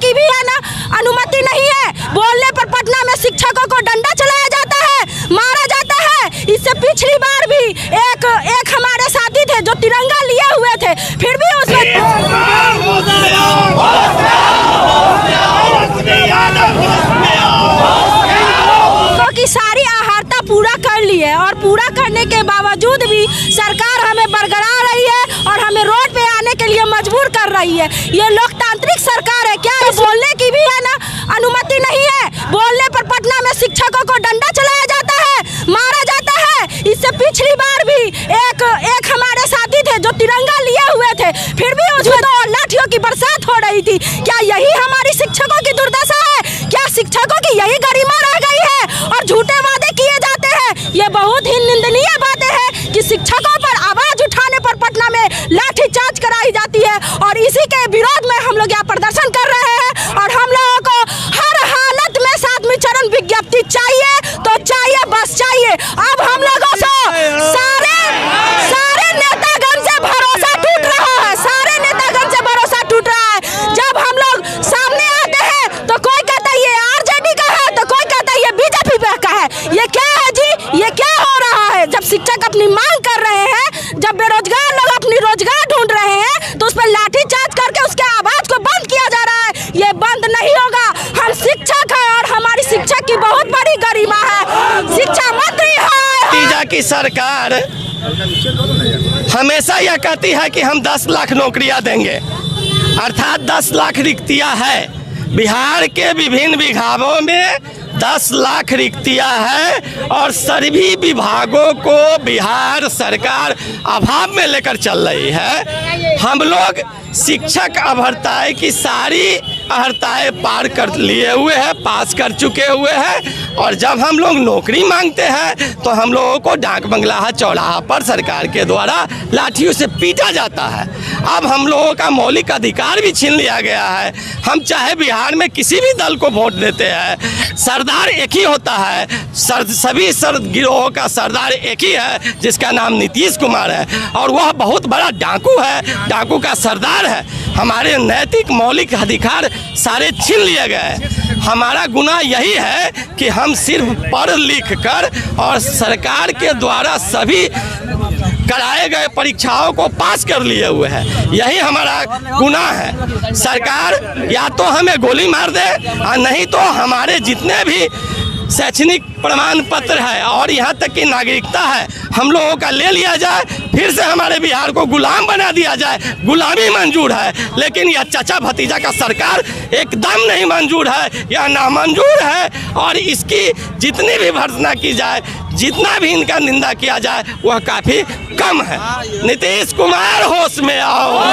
की भी है ना अनुमति नहीं है। बोलने पर पटना में शिक्षकों को डंडा चलाया जाता है, मारा जाता है। इससे पिछली बार भी एक हमारे साथी थे जो तिरंगा लिए हुए थे, फिर भी उसमें की सारी आहारता पूरा कर ली है और पूरा करने के बावजूद भी सरकार हमें बरगला रही है और हमें रोड पे आने के लिए मजबूर कर रही है। ये लोकतांत्रिक सरकार है क्या? बोलने की भी है ना अनुमति नहीं है। बोलने पर पटना में शिक्षकों को डंडा चलाया जाता है, मारा जाता है। इससे पिछली बार भी एक हमारे साथी थे जो तिरंगा लिए हुए थे, फिर भी उसमें तो लाठियों की बरसात हो रही थी। क्या यही हमारी शिक्षकों की दुर्दशा है? क्या शिक्षकों की यही गरिमा रह गई है और झूठे वादे किए जाते हैं? ये बहुत ही निंदनीय बातें हैं कि शिक्षकों पर आवाज उठाने पर पटना में लाठीचार्ज कराई जाती है और इसी के विरोध में हम लोग यहाँ प्रदर्शन कर रहे हैं। और हम लोगों को हर हालत में 7वीं चरण विज्ञप्ति चाहिए तो चाहिए, बस चाहिए। अब हम लोगों से सारे नेतागण से भरोसा टूट रहा है, सारे नेतागण से भरोसा टूट रहा है। जब हम लोग सामने आते हैं तो कोई कहता है ये आरजेडी का है, तो कोई कहता है ये बीजेपी का है। ये क्या है जी? ये क्या हो रहा है? जब शिक्षक अपनी मांग कर रहे हैं, जब बेरोजगार लोग अपनी रोजगार ढूंढ रहे हैं, तो उस पर लाठीचार्ज करके उसके आवाज को बंद किया जा रहा है। ये बंद नहीं होगा। हम शिक्षक हैं और हमारी शिक्षा की बहुत बड़ी गरिमा है। शिक्षा मंत्री है। की सरकार हमेशा यह कहती है कि हम 10 लाख नौकरियां देंगे, अर्थात 10 लाख रिक्तियां है। बिहार के विभिन्न विभागों में 10 लाख रिक्तियां हैं और सभी विभागों को बिहार सरकार अभाव में लेकर चल रही है। हम लोग शिक्षक अभर्ताएं की सारी अहर्ताएं पार कर लिए हुए हैं, पास कर चुके हुए हैं। और जब हम लोग नौकरी मांगते हैं तो हम लोगों को डाक बंगला चौराहा पर सरकार के द्वारा लाठियों से पीटा जाता है। अब हम लोगों का मौलिक अधिकार भी छीन लिया गया है। हम चाहे बिहार में किसी भी दल को वोट देते हैं, सरदार एक ही होता है। सभी गिरोह का सरदार एक ही है जिसका नाम नीतीश कुमार है और वह बहुत बड़ा डाकू है, डाकू का सरदार है। हमारे नैतिक मौलिक अधिकार सारे छीन लिए गए। हमारा गुनाह यही है कि हम सिर्फ पढ़ लिख कर और सरकार के द्वारा सभी कराए गए परीक्षाओं को पास कर लिए हुए हैं। यही हमारा गुनाह है। सरकार या तो हमें गोली मार दे और नहीं तो हमारे जितने भी शैक्षणिक प्रमाण पत्र है और यहाँ तक की नागरिकता है हम लोगों का ले लिया जाए, फिर से हमारे बिहार को गुलाम बना दिया जाए। गुलामी मंजूर है, लेकिन यह चाचा भतीजा का सरकार एकदम नहीं मंजूर है, यह नामंजूर है। और इसकी जितनी भी भर्त्सना की जाए, जितना भी इनका निंदा किया जाए, वह काफ़ी कम है। नीतीश कुमार होश में आओ,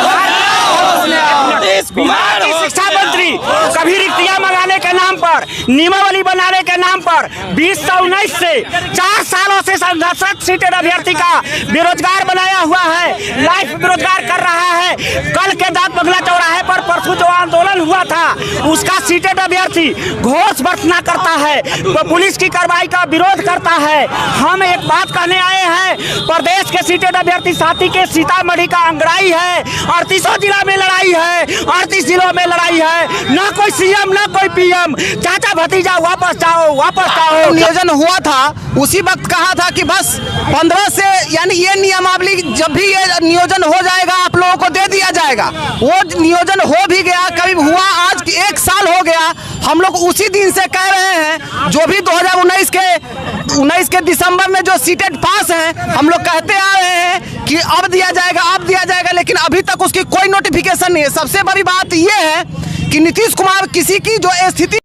नीतीश कुमार शिक्षा मंत्री कभी रिक्तियां मंगाने के नाम पर, नियमावली बनाने के नाम पर 2019 से 4 सालों से संघर्षरत सीटेड अभ्यर्थी का बेरोजगार बनाया हुआ है, लाइफ बेरोजगार कर रहा है। कल के डाक बंगला चौराहे पर परसों जो आंदोलन हुआ था उसका सीटेड अभ्यर्थी घोष भर्त्सना करता है, तो पुलिस की कार्रवाई का विरोध करता है। हम एक बात कहने आए हैं, प्रदेश के सीटेड अभ्यर्थी साथी के सीतामढ़ी का अंगड़ाई है, 38 जिला में लड़ाई है, 38 जिलों में लड़ाई है। ना कोई सीएम ना कोई पीएम, चाचा भतीजा वापस जाओ, वापस जाओ। नियोजन हुआ था उसी वक्त कहा था कि बस 15 से यानी ये नियमावली जब भी ये नियोजन हो जाएगा आप लोगों को दे दिया जाएगा। वो नियोजन हो भी गया, कभी हुआ, आज 1 साल हो गया। हम लोग उसी दिन से कह रहे हैं, जो भी 2019 के दिसंबर में जो सीटेड पास हैं, हम लोग कहते आ रहे हैं कि अब दिया जाएगा, अब दिया जाएगा, लेकिन अभी तक उसकी कोई नोटिफिकेशन नहीं है। सबसे बड़ी बात यह है कि नीतीश कुमार किसी की जो स्थिति